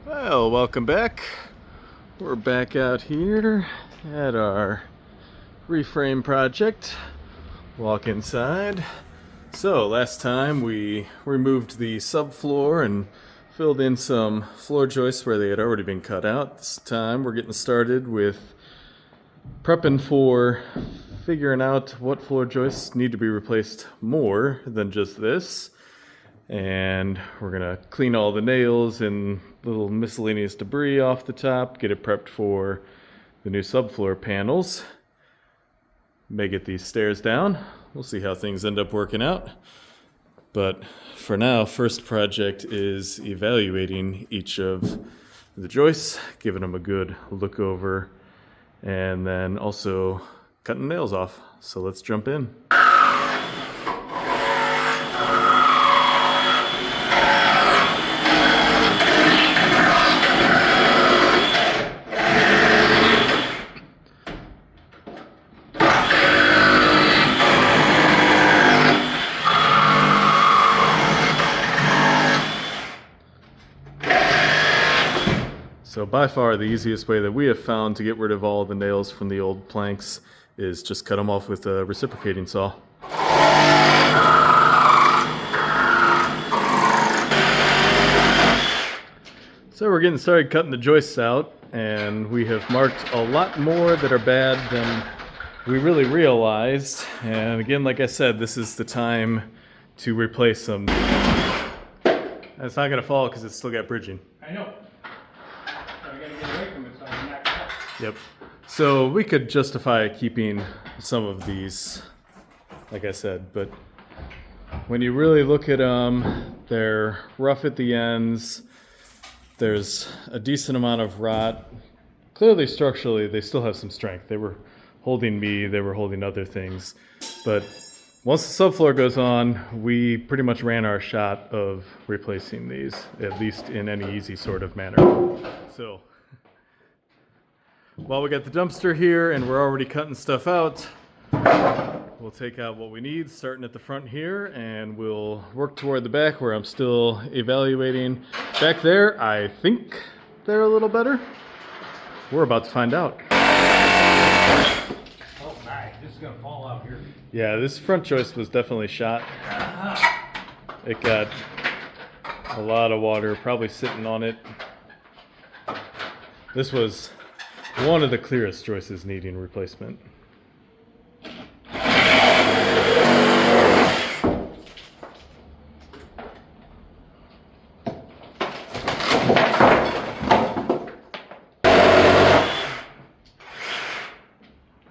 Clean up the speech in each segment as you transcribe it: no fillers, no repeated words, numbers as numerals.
Well, welcome back. We're back out here at our reframe project. Walk inside. So last time we removed the subfloor and filled in some floor joists where they had already been cut out. This time we're getting started with prepping for figuring out what floor joists need to be replaced more than just this. And we're gonna clean all the nails and little miscellaneous debris off the top, get it prepped for the new subfloor panels. May get these stairs down. We'll see how things end up working out. But for now, first project is evaluating each of the joists, giving them a good look over, and then also cutting nails off. So let's jump in. So by far the easiest way that we have found to get rid of all the nails from the old planks is just cut them off with a reciprocating saw. So we're getting started cutting the joists out, and we have marked a lot more that are bad than we really realized. And again, like I said, this is the time to replace them. It's not gonna fall because it's still got bridging. I know. Yep. So we could justify keeping some of these, like I said, but when you really look at them, they're rough at the ends. There's a decent amount of rot. Clearly, structurally, they still have some strength. They were holding me, they were holding other things. But once the subfloor goes on, we pretty much ran our shot of replacing these, at least in any easy sort of manner. So, while we got the dumpster here and we're already cutting stuff out, we'll take out what we need, starting at the front here, and we'll work toward the back where I'm still evaluating. Back there, I think they're a little better. We're about to find out. Oh my, this is gonna fall out here. Yeah, this front joist was definitely shot. It got a lot of water probably sitting on it. This was one of the clearest joists needing replacement.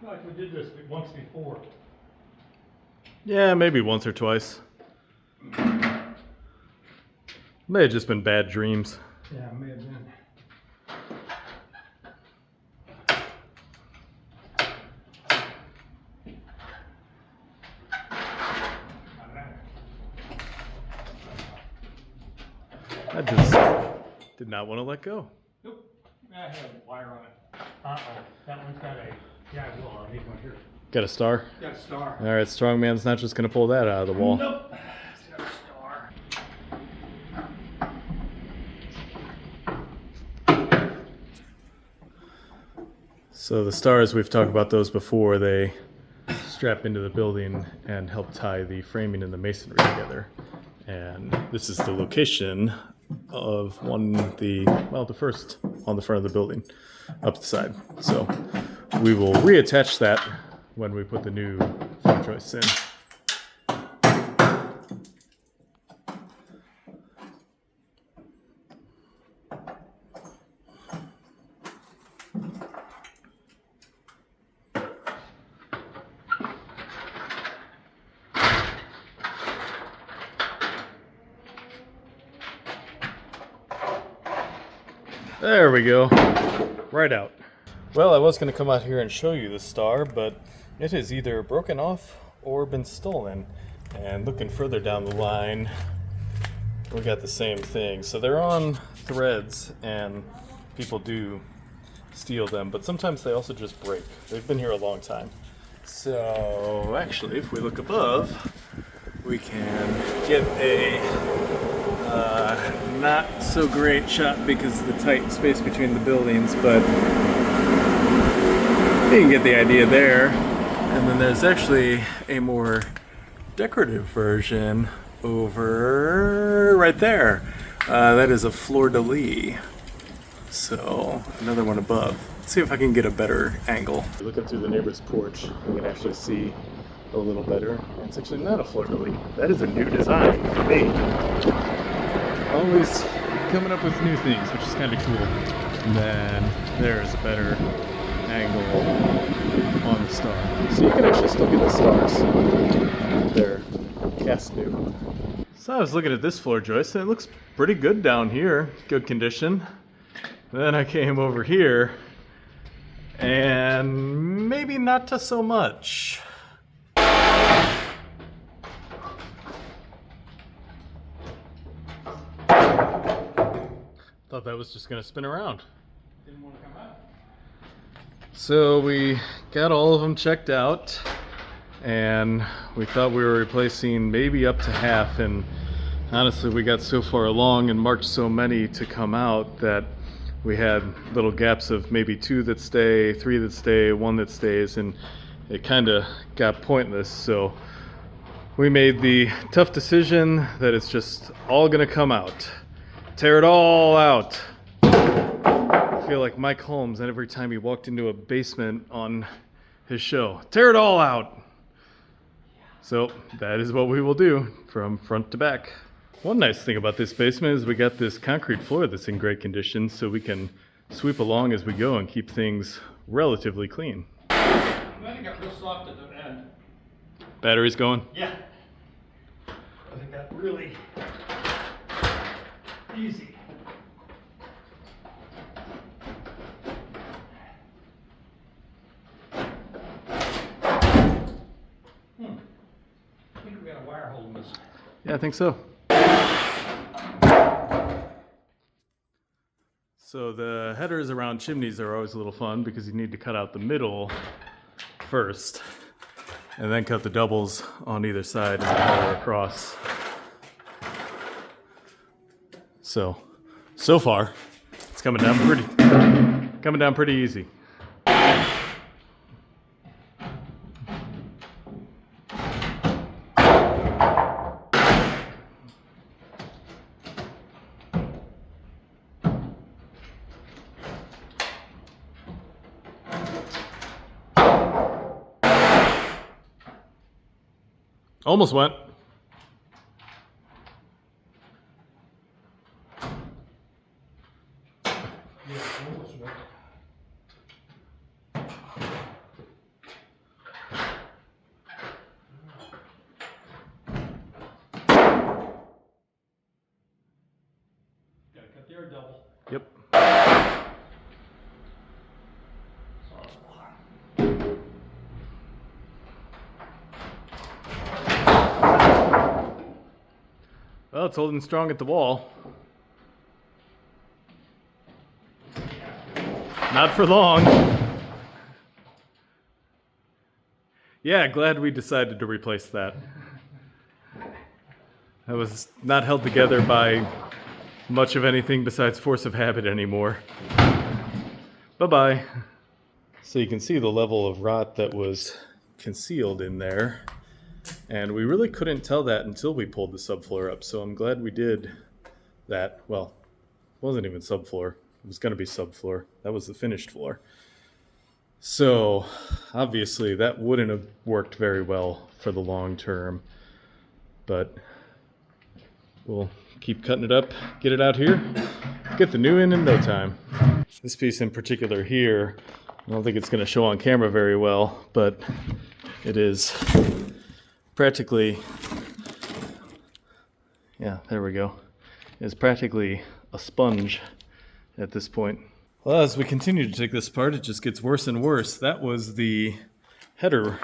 Like we did this once before. Yeah, maybe once or twice. May have just been bad dreams. Yeah, it may have been. I just did not want to let go. Nope. I have a wire on it. Uh-oh. That one's got a... Yeah, I will. I'll need one here. Got a star? Got a star. All right, strongman's not just going to pull that out of the wall. Nope. It's got a star. So the stars, we've talked about those before. They strap into the building and help tie the framing and the masonry together. And this is the location of the first on the front of the building, up the side. So we will reattach that when we put the new front joists in. There we go. Right out. Well, I was going to come out here and show you the star, but it has either broken off or been stolen. And looking further down the line, we got the same thing. So they're on threads, and people do steal them, but sometimes they also just break. They've been here a long time. So actually, if we look above, we can get a Not so great shot because of the tight space between the buildings, but you can get the idea there. And then there's actually a more decorative version over right there. That is a fleur-de-lis. So another one above. Let's see if I can get a better angle. Looking through the neighbor's porch, we can actually see a little better. It's actually not a fleur-de-lis. That is a new design for me. Always coming up with new things, which is kind of cool. And then there's a better angle on the star. So you can actually still get the stars. They're cast new. So I was looking at this floor joist and it looks pretty good down here. Good condition. Then I came over here and maybe not to so much. Thought that was just gonna spin around. Didn't want to come out. So we got all of them checked out and we thought we were replacing maybe up to half, and honestly we got so far along and marked so many to come out that we had little gaps of maybe 2 that stay, 3 that stay, 1 that stays, and it kind of got pointless. So we made the tough decision that it's just all gonna come out. Tear it all out. I feel like Mike Holmes, and every time he walked into a basement on his show, tear it all out. So that is what we will do from front to back. One nice thing about this basement is we got this concrete floor that's in great condition, so we can sweep along as we go and keep things relatively clean. Then it got real soft at the end. Batteries going? Yeah. I think that really easy. I think we got a wire holding this. Yeah, I think so. So the headers around chimneys are always a little fun because you need to cut out the middle first and then cut the doubles on either side and color across. So far, it's coming down pretty easy. Almost went. Gotta cut the air double. Yep. Well, it's holding strong at the wall. Not for long. Yeah, glad we decided to replace that. That was not held together by much of anything besides force of habit anymore. Bye-bye. So you can see the level of rot that was concealed in there. And we really couldn't tell that until we pulled the subfloor up, so I'm glad we did that. Well, it wasn't even subfloor. It was going to be subfloor. That was the finished floor. So, obviously, that wouldn't have worked very well for the long term. But we'll keep cutting it up, get it out here, get the new in no time. This piece in particular here, I don't think it's going to show on camera very well, but it is practically, yeah, there we go. It's practically a sponge at this point. Well, as we continue to take this apart, it just gets worse and worse. That was the header.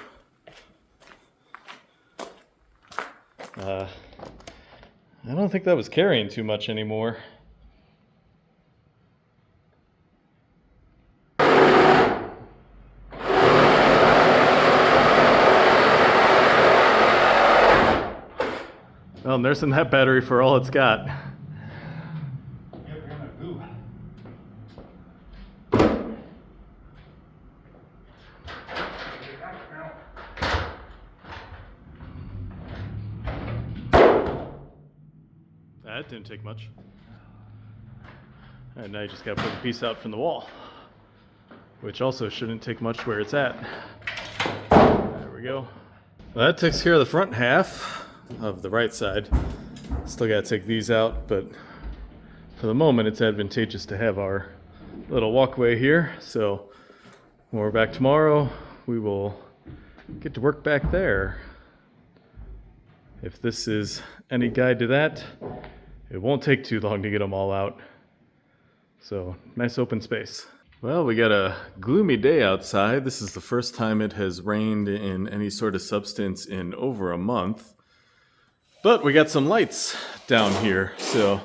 I don't think that was carrying too much anymore. Well, nursing that battery for all it's got. That didn't take much. And now you just gotta put the piece out from the wall, which also shouldn't take much where it's at. There we go. Well, that takes care of the front half of the right side. Still gotta take these out, but for the moment it's advantageous to have our little walkway here. So when we're back tomorrow, we will get to work back there. If this is any guide to that, it won't take too long to get them all out. So, nice open space. Well, we got a gloomy day outside. This is the first time it has rained in any sort of substance in over a month. But we got some lights down here, so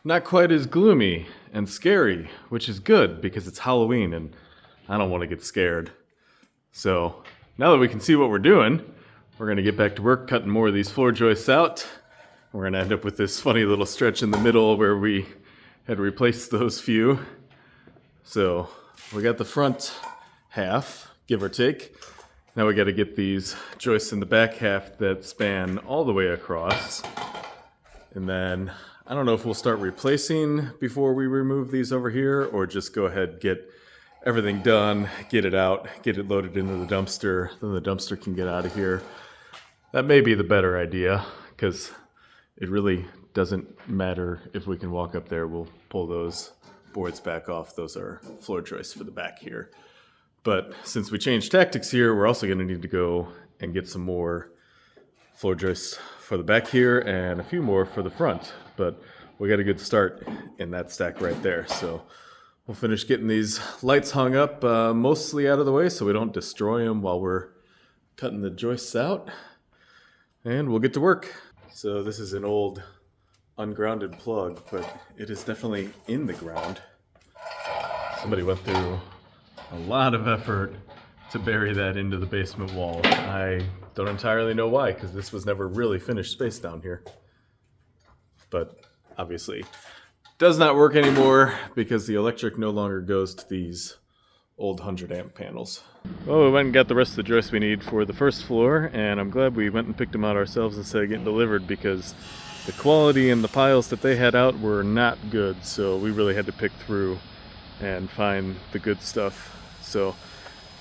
not quite as gloomy and scary, which is good because it's Halloween and I don't want to get scared. So, now that we can see what we're doing, we're going to get back to work cutting more of these floor joists out. We're going to end up with this funny little stretch in the middle where we had replaced those few. So we got the front half, give or take. Now we got to get these joists in the back half that span all the way across. And then I don't know if we'll start replacing before we remove these over here or just go ahead, get everything done, get it out, get it loaded into the dumpster, then the dumpster can get out of here. That may be the better idea because it really doesn't matter if we can walk up there. We'll pull those boards back off. Those are floor joists for the back here. But since we changed tactics here, we're also going to need to go and get some more floor joists for the back here and a few more for the front. But we got a good start in that stack right there. So we'll finish getting these lights hung up mostly out of the way so we don't destroy them while we're cutting the joists out. And we'll get to work. So this is an old ungrounded plug, but it is definitely in the ground. Somebody went through a lot of effort to bury that into the basement wall. I don't entirely know why, because this was never really finished space down here. But obviously does not work anymore because the electric no longer goes to these old 100 amp panels. Well, we went and got the rest of the joists we need for the first floor, and I'm glad we went and picked them out ourselves instead of getting delivered because the quality and the piles that they had out were not good, so we really had to pick through and find the good stuff. So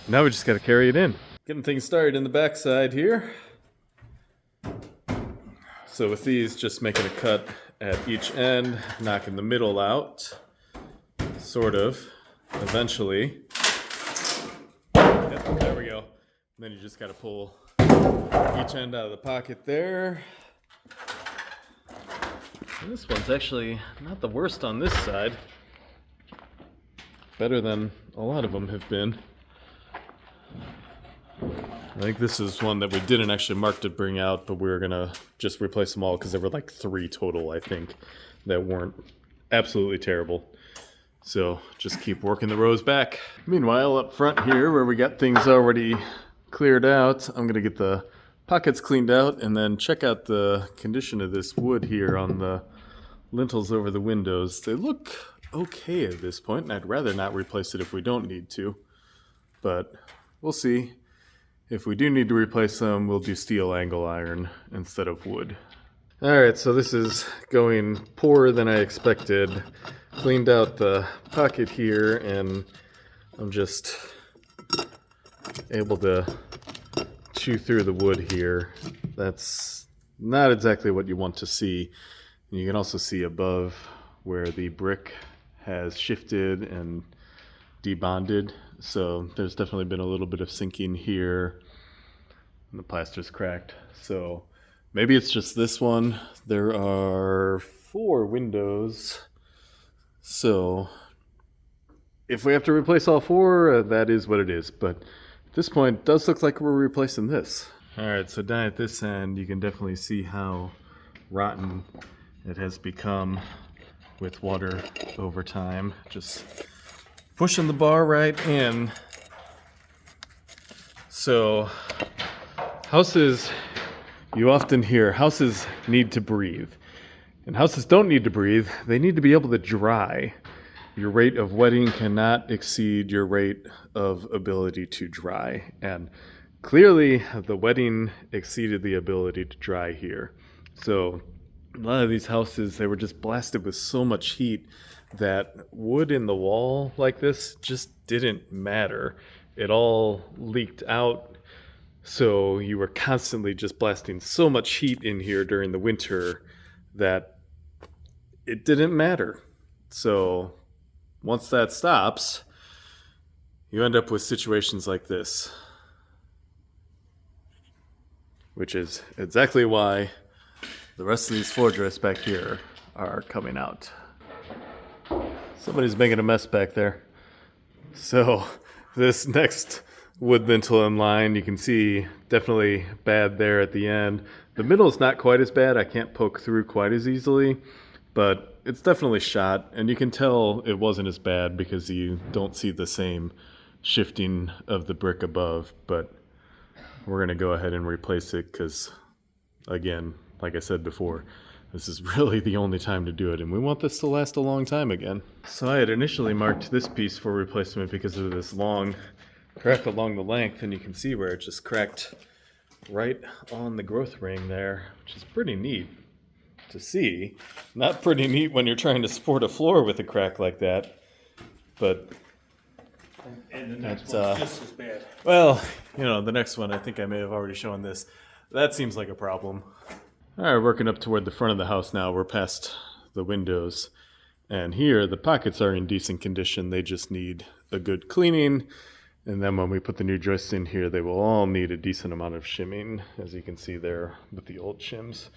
now we just got to carry it in. Getting things started in the backside here. So with these, just making a cut at each end, knocking the middle out, sort of, eventually. Yep, there we go. And then you just got to pull each end out of the pocket there. And this one's actually not the worst on this side. Better than a lot of them have been. I think this is one that we didn't actually mark to bring out, but we were gonna just replace them all because there were like 3 total, I think, that weren't absolutely terrible. So just keep working the rows back. Meanwhile, up front here, where we got things already cleared out, I'm gonna get the pockets cleaned out and then check out the condition of this wood here on the lintels over the windows. They look okay at this point, and I'd rather not replace it if we don't need to, but we'll see. If we do need to replace them, we'll do steel angle iron instead of wood. Alright, so this is going poorer than I expected. Cleaned out the pocket here, and I'm just able to chew through the wood here. That's not exactly what you want to see. You can also see above where the brick has shifted and debonded. So there's definitely been a little bit of sinking here. And the plaster's cracked. So maybe it's just this one. There are 4 windows. So if we have to replace all 4, that is what it is. But at this point, it does look like we're replacing this. Alright, so down at this end, you can definitely see how rotten it has become with water over time. Just pushing the bar right in. So houses, you often hear houses need to breathe. And houses don't need to breathe, they need to be able to dry. Your rate of wetting cannot exceed your rate of ability to dry. And clearly the wetting exceeded the ability to dry here. So a lot of these houses, they were just blasted with so much heat that wood in the wall like this just didn't matter. It all leaked out. So you were constantly just blasting so much heat in here during the winter that it didn't matter. So once that stops, you end up with situations like this, which is exactly why the rest of these floor joists back here are coming out. Somebody's making a mess back there. So this next wood lintel in line, you can see definitely bad there at the end. The middle is not quite as bad. I can't poke through quite as easily, but it's definitely shot, and you can tell it wasn't as bad because you don't see the same shifting of the brick above. But we're gonna go ahead and replace it because, again, like I said before, this is really the only time to do it, and we want this to last a long time again. So I had initially marked this piece for replacement because of this long crack along the length, and you can see where it just cracked right on the growth ring there, which is pretty neat to see. Not pretty neat when you're trying to support a floor with a crack like that, but And the next one's just as bad. well, you know, the next one, I think I may have already shown this. That seems like a problem. All right, working up toward the front of the house now. We're past the windows, and here the pockets are in decent condition. They just need a good cleaning. And then when we put the new joists in here, they will all need a decent amount of shimming, as you can see there with the old shims.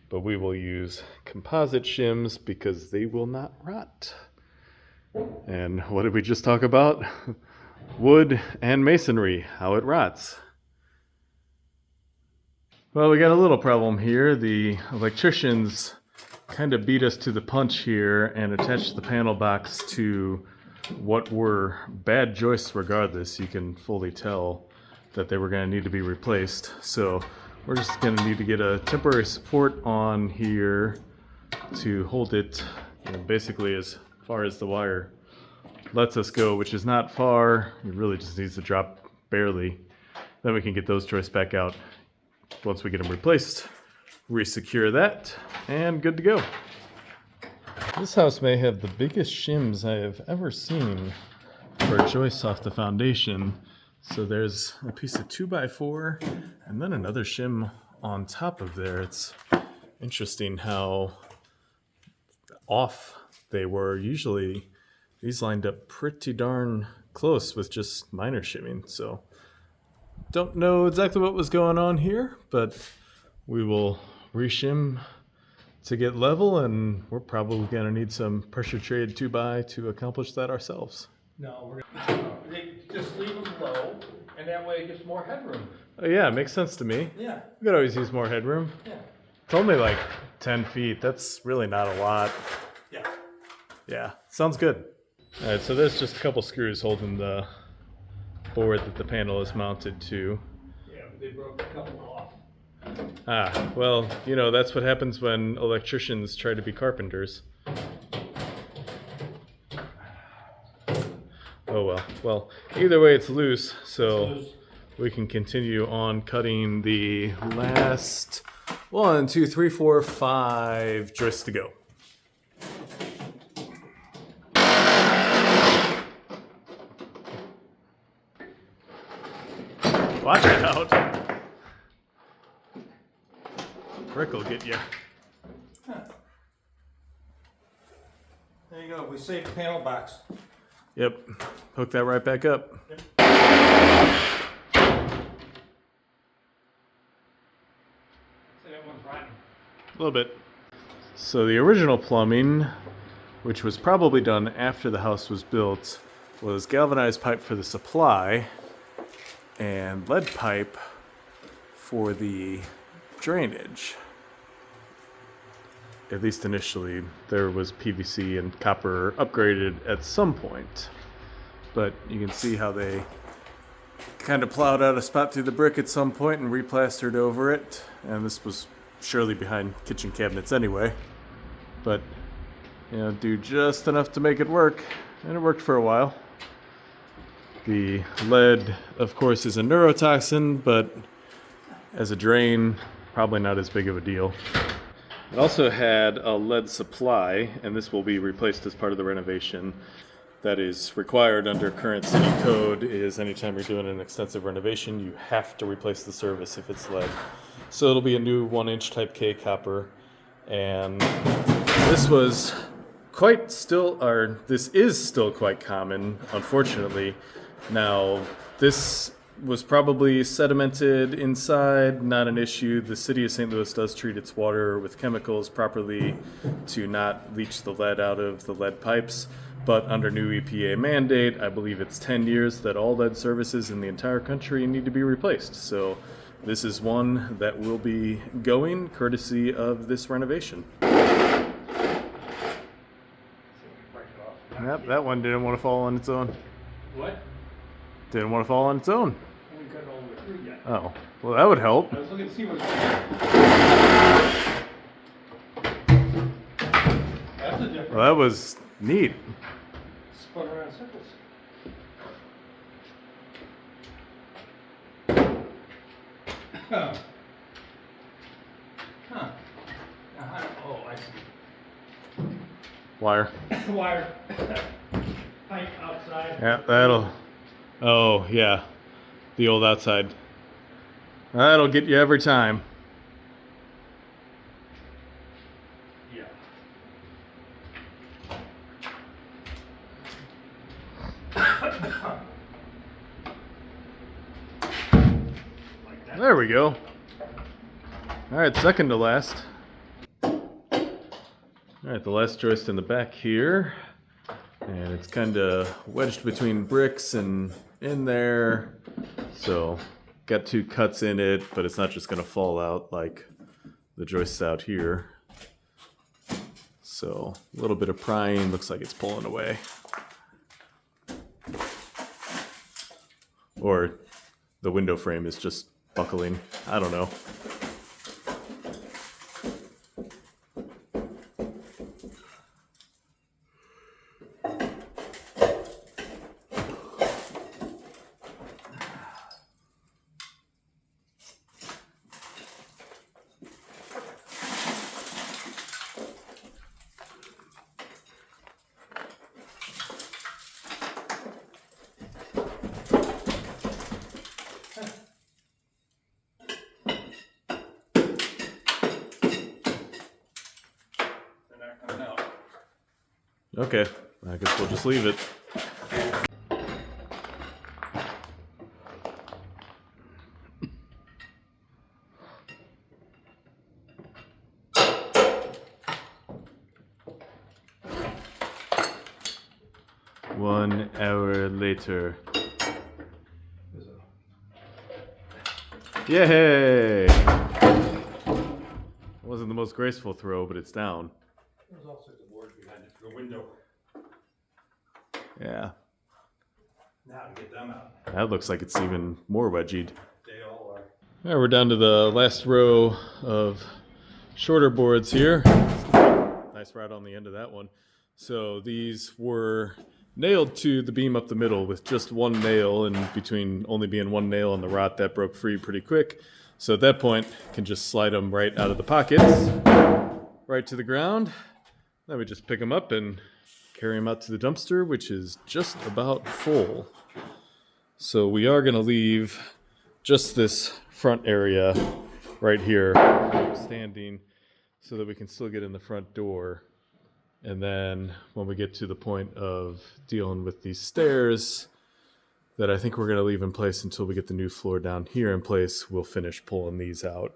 But we will use composite shims because they will not rot. And what did we just talk about? Wood and masonry, how it rots. Well, we got a little problem here. The electricians kind of beat us to the punch here and attached the panel box to what were bad joists regardless. You can fully tell that they were going to need to be replaced. So we're just going to need to get a temporary support on here to hold it, basically as far as the wire lets us go, which is not far. It really just needs to drop barely. Then we can get those joists back out once we get them replaced. Resecure that, and good to go. This house may have the biggest shims I have ever seen for joists off the foundation. So there's a piece of 2x4 and then another shim on top of there. It's interesting how off they were. Usually these lined up pretty darn close with just minor shimming. So don't know exactly what was going on here, but we will reshim to get level, and we're probably going to need some pressure treated 2x to accomplish that ourselves. No, we're gonna just leave them low, and that way it gets more headroom. Oh yeah, it makes sense to me. Yeah. We could always use more headroom. Yeah. It's only like 10 feet. That's really not a lot. Yeah. Yeah, sounds good. All right, so there's just a couple screws holding the board that the panel is mounted to. Yeah, but they broke a couple off. Ah, well, you know, that's what happens when electricians try to be carpenters. Oh well. Well, either way it's loose, so we can continue on cutting the last 1, 2, 3, 4, 5 joists to go. Watch out! Brick will get you. There you go. We saved the panel box. Yep. Hook that right back up. Yep. So that one's rotten. A little bit. So the original plumbing, which was probably done after the house was built, was galvanized pipe for the supply and lead pipe for the drainage. At least initially. There was PVC and copper upgraded at some point. But you can see how they kind of plowed out a spot through the brick at some point and replastered over it. And this was surely behind kitchen cabinets anyway. But, you know, do just enough to make it work. And it worked for a while. The lead, of course, is a neurotoxin, but as a drain, probably not as big of a deal. It also had a lead supply, and this will be replaced as part of the renovation. That is required under current city code. Is anytime you're doing an extensive renovation, you have to replace the service if it's lead. So it'll be a new 1-inch type K copper, and this was this is still quite common, unfortunately. Now, this was probably sedimented inside, not an issue. The city of St. Louis does treat its water with chemicals properly to not leach the lead out of the lead pipes. But under new EPA mandate, I believe it's 10 years that all lead services in the entire country need to be replaced. So this is one that will be going courtesy of this renovation. Yep, that one didn't want to fall on its own. What? Didn't want to fall on its own. I haven't got it all the way through yet. Oh, well, that would help. I was looking to see what's That's a different. Well, that was neat. Spun around circles. Huh. Huh. Oh, I see. Wire. Wire. Pipe outside. Yeah, that'll. Oh, yeah. The old outside. That'll get you every time. Yeah. Like that. There we go. Alright, second to last. Alright, the last joist in the back here. And it's kind of wedged between bricks and in there. So, got 2 cuts in it, but it's not just going to fall out like the joists out here. So, a little bit of prying, looks like it's pulling away. Or the window frame is just buckling. I don't know. Okay, I guess we'll just leave it. One hour later. Yay! Wasn't the most graceful throw, but it's down. There's all sorts of boards behind it. The window. Yeah. Now to get them out. That looks like it's even more wedgied. They all are. All right, we're down to the last row of shorter boards here. Nice rod on the end of that one. So these were nailed to the beam up the middle with just one nail, and between only being one nail on the rod, that broke free pretty quick. So at that point, can just slide them right out of the pockets, right to the ground. Then we just pick them up and carry them out to the dumpster, which is just about full. So we are going to leave just this front area right here standing so that we can still get in the front door. And then when we get to the point of dealing with these stairs that I think we're going to leave in place until we get the new floor down here in place, we'll finish pulling these out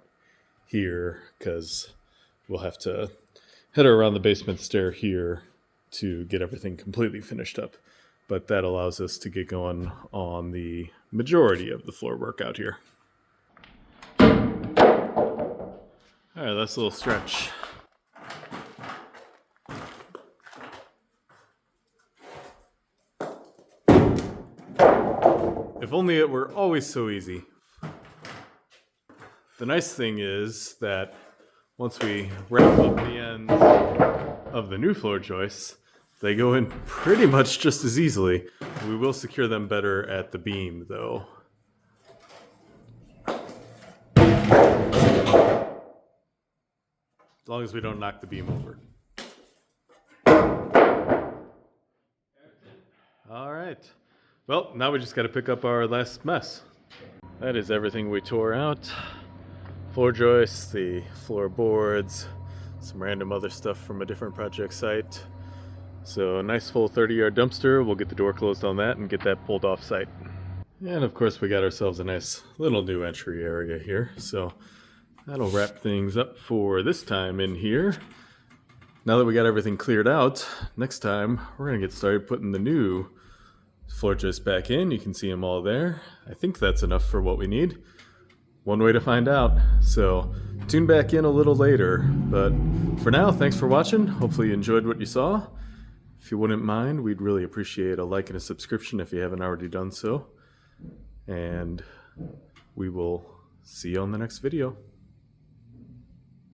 here because we'll have to head around the basement stair here to get everything completely finished up. But that allows us to get going on the majority of the floor work out here. All right, that's a little stretch. If only it were always so easy. The nice thing is that once we wrap up the ends of the new floor joists, they go in pretty much just as easily. We will secure them better at the beam, though. As long as we don't knock the beam over. All right. Well, now we just got to pick up our last mess. That is everything we tore out. Floor joists, the floorboards, some random other stuff from a different project site. So a nice full 30-yard dumpster. We'll get the door closed on that and get that pulled off site. And of course we got ourselves a nice little new entry area here. So that'll wrap things up for this time in here. Now that we got everything cleared out, next time we're gonna get started putting the new floor joists back in. You can see them all there. I think that's enough for what we need. One way to find out. So tune back in a little later. But for now, thanks for watching. Hopefully you enjoyed what you saw. If you wouldn't mind, we'd really appreciate a like and a subscription if you haven't already done so. And we will see you on the next video.